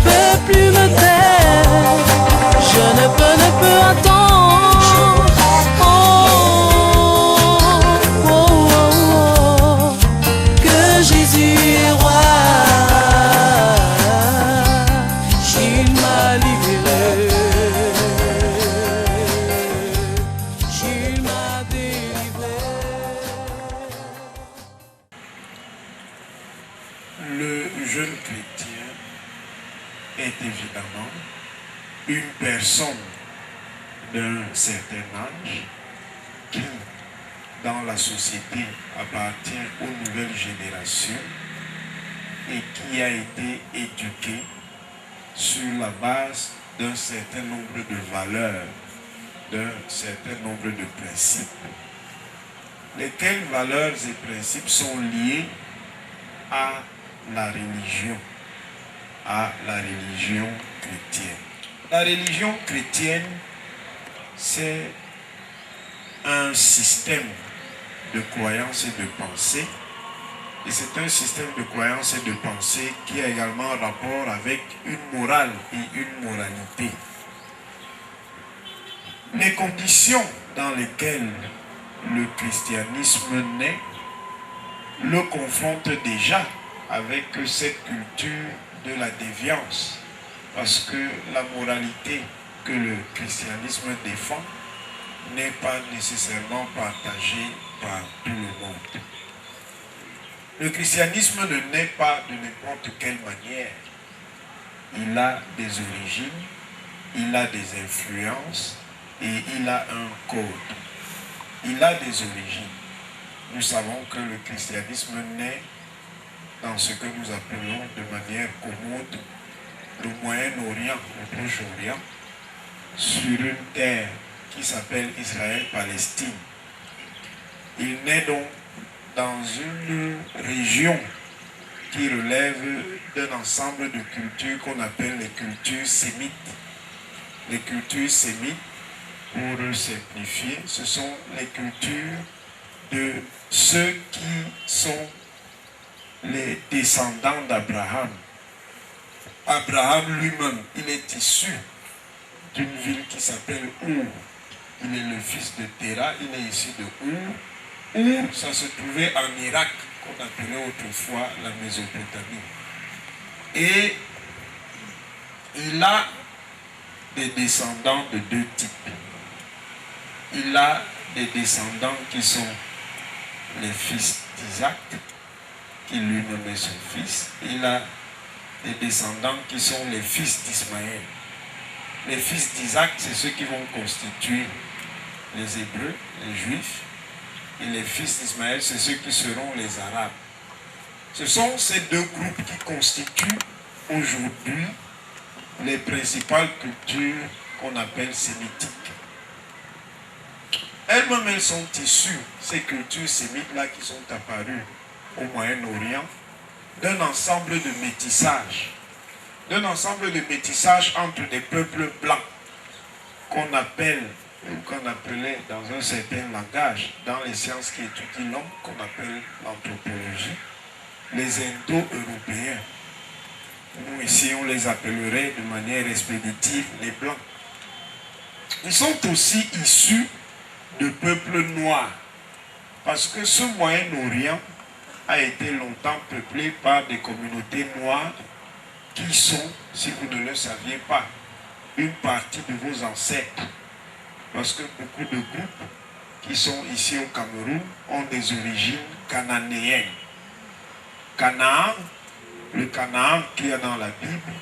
peux plus me taire. Je ne peux attendre. Oh, oh, oh, oh, que Jésus est roi. Il m'a libéré. Il m'a délivré. Le jeune chrétien est évidemment une personne d'un certain âge qui, dans la société, appartient aux nouvelles générations et qui a été éduqué sur la base d'un certain nombre de valeurs, d'un certain nombre de principes. Lesquelles valeurs et principes sont liés à la religion chrétienne. La religion chrétienne, c'est un système de croyances et de pensée. Et c'est un système de croyances et de pensée qui a également rapport avec une morale et une moralité. Les conditions dans lesquelles le christianisme naît le confrontent déjà avec cette culture de la déviance. Parce que la moralité que le christianisme défend n'est pas nécessairement partagée par tout le monde. Le christianisme ne naît pas de n'importe quelle manière. Il a des origines, il a des influences et il a un code. Il a des origines. Nous savons que le christianisme naît dans ce que nous appelons de manière commode le Moyen-Orient, le Proche-Orient, sur une terre qui s'appelle Israël-Palestine. Il naît donc dans une région qui relève d'un ensemble de cultures qu'on appelle les cultures sémites. Les cultures sémites, pour simplifier, ce sont les cultures de ceux qui sont les descendants d'Abraham. Abraham lui-même, il est issu d'une ville qui s'appelle Our. Il est le fils de Terah, il est issu de Our. Our, ça se trouvait en Irak, qu'on appelait autrefois la Mésopotamie. Et il a des descendants de deux types. Il a des descendants qui sont les fils d'Isaac, qui lui nommait son fils. Il a des descendants qui sont les fils d'Ismaël. Les fils d'Isaac, c'est ceux qui vont constituer les Hébreux, les Juifs. Et les fils d'Ismaël, c'est ceux qui seront les Arabes. Ce sont ces deux groupes qui constituent aujourd'hui les principales cultures qu'on appelle sémitiques. Elles-mêmes, elles sont issues, ces cultures sémites-là qui sont apparues au Moyen-Orient, d'un ensemble de métissage. D'un ensemble de métissage entre des peuples blancs qu'on appelle, ou qu'on appelait dans un certain langage, dans les sciences qui étudient l'homme, qu'on appelle l'anthropologie, les Indo-Européens. Nous ici, on les appellerait de manière expéditive les blancs. Ils sont aussi issus de peuples noirs, parce que ce Moyen-Orient a été longtemps peuplé par des communautés noires qui sont, si vous ne le saviez pas, une partie de vos ancêtres. Parce que beaucoup de groupes qui sont ici au Cameroun ont des origines cananéennes. Canaan, le Canaan qu'il y a dans la Bible,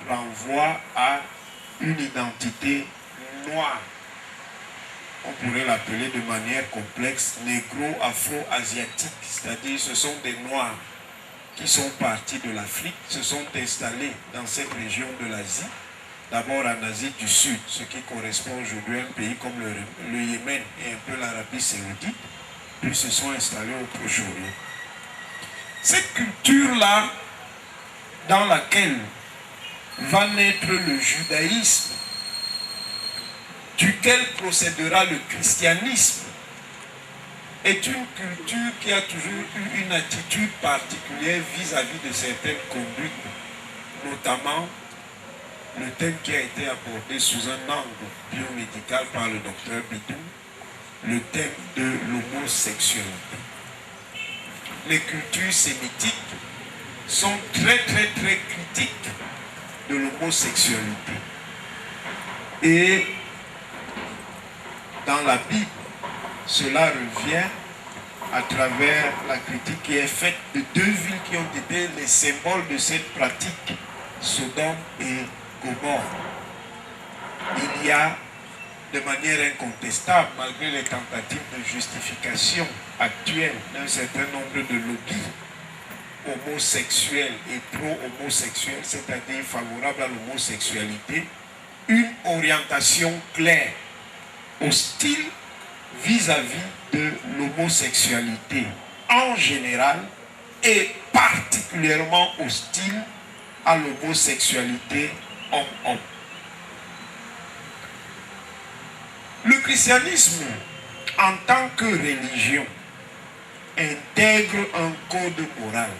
renvoie à une identité noire. On pourrait l'appeler de manière complexe négro-afro-asiatique, c'est-à-dire ce sont des Noirs qui sont partis de l'Afrique, se sont installés dans cette région de l'Asie, d'abord en Asie du Sud, ce qui correspond aujourd'hui à un pays comme le Yémen et un peu l'Arabie Saoudite, puis se sont installés au Proche-Orient. Cette culture-là, dans laquelle va naître le judaïsme, duquel procédera le christianisme, est une culture qui a toujours eu une attitude particulière vis-à-vis de certaines conduites, notamment le thème qui a été abordé sous un angle biomédical par le docteur Bidou, le thème de l'homosexualité. Les cultures sémitiques sont très critiques de l'homosexualité. Et dans la Bible, cela revient à travers la critique qui est faite de deux villes qui ont été les symboles de cette pratique, Sodome et Gomorrhe. Il y a de manière incontestable, malgré les tentatives de justification actuelles d'un certain nombre de lobbies homosexuels et pro-homosexuels, c'est-à-dire favorables à l'homosexualité, une orientation claire, hostile vis-à-vis de l'homosexualité en général et particulièrement hostile à l'homosexualité homme-homme. Le christianisme, en tant que religion, intègre un code moral.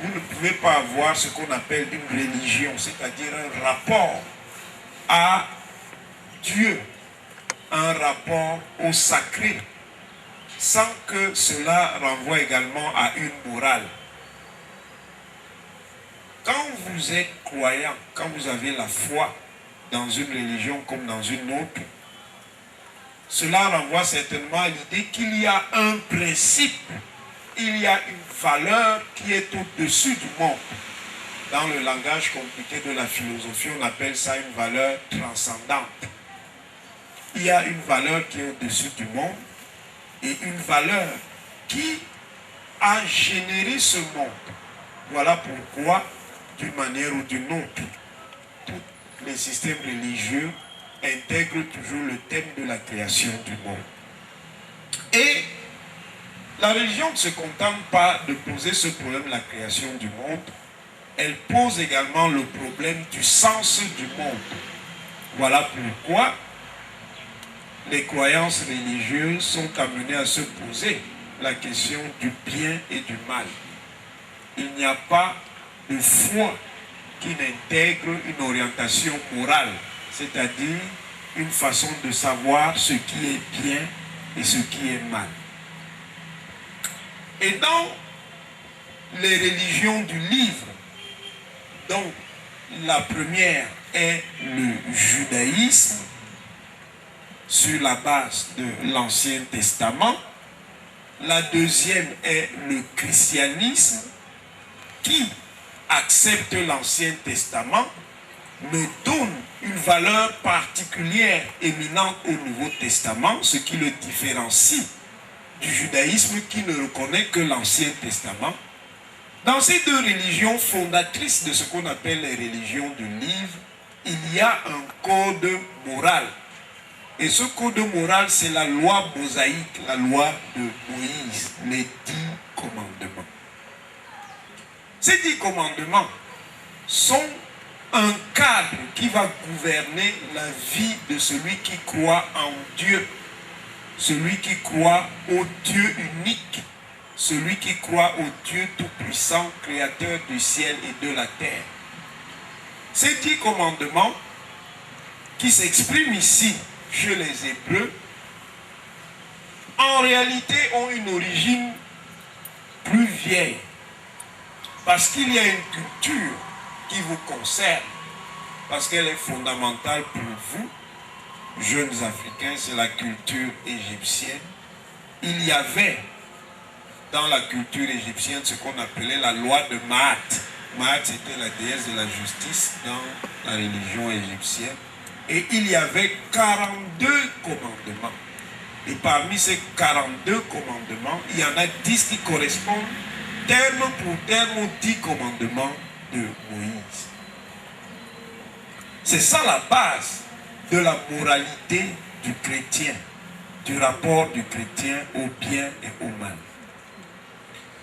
Vous ne pouvez pas avoir ce qu'on appelle une religion, c'est-à-dire un rapport à Dieu, un rapport au sacré, sans que cela renvoie également à une morale. Quand vous êtes croyant, quand vous avez la foi dans une religion comme dans une autre, cela renvoie certainement à l'idée qu'il y a un principe, il y a une valeur qui est au-dessus du monde. Dans le langage compliqué de la philosophie, on appelle ça une valeur transcendante. Il y a une valeur qui est au-dessus du monde et une valeur qui a généré ce monde. Voilà pourquoi, d'une manière ou d'une autre, tous les systèmes religieux intègrent toujours le thème de la création du monde. Et la religion ne se contente pas de poser ce problème de la création du monde, elle pose également le problème du sens du monde. Voilà pourquoi les croyances religieuses sont amenées à se poser la question du bien et du mal. Il n'y a pas de foi qui n'intègre une orientation morale, c'est-à-dire une façon de savoir ce qui est bien et ce qui est mal. Et dans les religions du livre, donc la première est le judaïsme, sur la base de l'Ancien Testament. La deuxième est le christianisme, qui accepte l'Ancien Testament, mais donne une valeur particulière éminente au Nouveau Testament, ce qui le différencie du judaïsme qui ne reconnaît que l'Ancien Testament. Dans ces deux religions fondatrices de ce qu'on appelle les religions du livre, il y a un code moral. Et ce code moral, c'est la loi mosaïque, la loi de Moïse, les 10 commandements. Ces 10 commandements sont un cadre qui va gouverner la vie de celui qui croit en Dieu, celui qui croit au Dieu unique, celui qui croit au Dieu tout-puissant, créateur du ciel et de la terre. Ces 10 commandements qui s'expriment ici chez les Hébreux, en réalité ont une origine plus vieille. Parce qu'il y a une culture qui vous concerne, parce qu'elle est fondamentale pour vous, jeunes Africains, c'est la culture égyptienne. Il y avait dans la culture égyptienne ce qu'on appelait la loi de Maat. Maat, c'était la déesse de la justice dans la religion égyptienne. Et il y avait 42 commandements. Et parmi ces 42 commandements, il y en a 10 qui correspondent terme pour terme aux 10 commandements de Moïse. C'est ça la base de la moralité du chrétien, du rapport du chrétien au bien et au mal.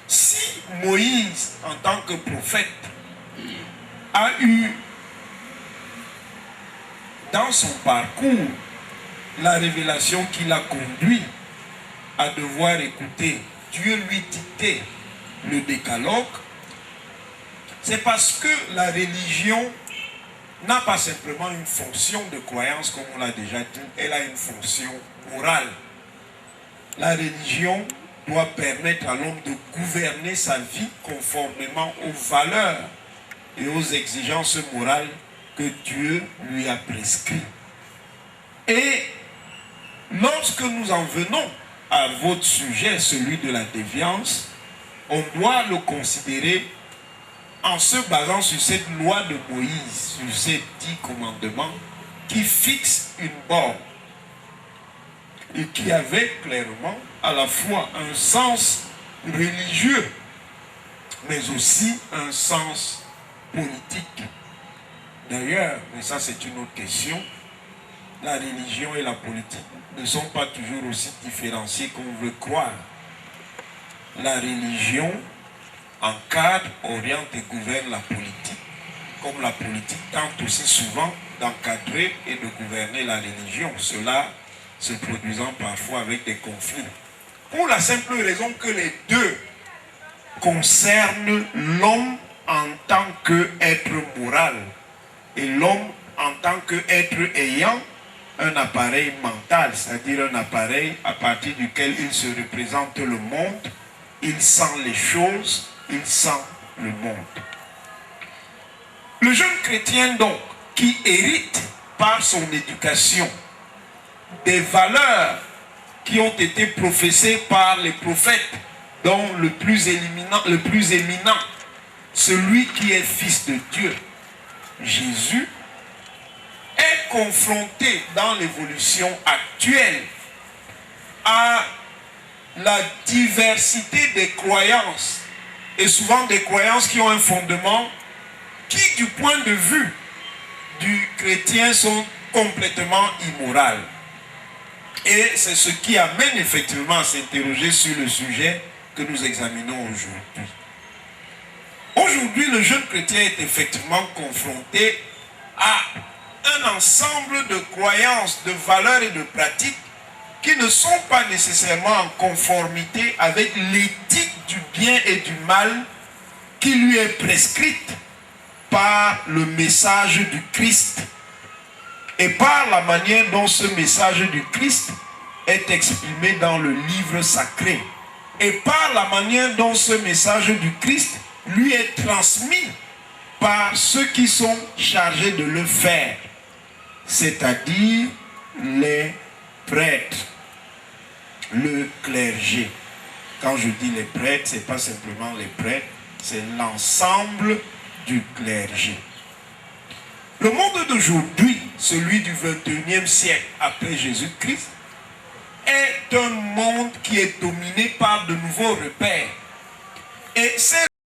Si Moïse, en tant que prophète, a eu dans son parcours la révélation qui l'a conduit à devoir écouter Dieu lui dicter le décalogue, c'est parce que la religion n'a pas simplement une fonction de croyance, comme on l'a déjà dit, elle a une fonction morale. La religion doit permettre à l'homme de gouverner sa vie conformément aux valeurs et aux exigences morales que Dieu lui a prescrites. Et lorsque nous en venons à votre sujet, celui de la déviance, on doit le considérer en se basant sur cette loi de Moïse, sur ces 10 commandements qui fixent une borne et qui avait clairement à la fois un sens religieux, mais aussi un sens politique. D'ailleurs, mais ça c'est une autre question, la religion et la politique ne sont pas toujours aussi différenciées qu'on veut croire. La religion encadre, oriente et gouverne la politique, comme la politique tente aussi souvent d'encadrer et de gouverner la religion, cela se produisant parfois avec des conflits. Pour la simple raison que les deux concernent l'homme en tant qu'être moral et l'homme en tant qu'être ayant un appareil mental, c'est-à-dire un appareil à partir duquel il se représente le monde, il sent les choses, il sent le monde. Le jeune chrétien donc, qui hérite par son éducation des valeurs qui ont été professées par les prophètes, dont le plus éminent, celui qui est fils de Dieu, Jésus, est confronté dans l'évolution actuelle à la diversité des croyances, et souvent des croyances qui ont un fondement qui, du point de vue du chrétien, sont complètement immorales. Et c'est ce qui amène effectivement à s'interroger sur le sujet que nous examinons aujourd'hui. Aujourd'hui, le jeune chrétien est effectivement confronté à un ensemble de croyances, de valeurs et de pratiques qui ne sont pas nécessairement en conformité avec l'éthique du bien et du mal qui lui est prescrite par le message du Christ et par la manière dont ce message du Christ est exprimé dans le livre sacré et par la manière dont ce message du Christ lui est transmis par ceux qui sont chargés de le faire, c'est-à-dire les prêtres, le clergé. Quand je dis les prêtres, ce n'est pas simplement les prêtres, c'est l'ensemble du clergé. Le monde d'aujourd'hui, celui du 21e siècle après Jésus-Christ, est un monde qui est dominé par de nouveaux repères. Et ces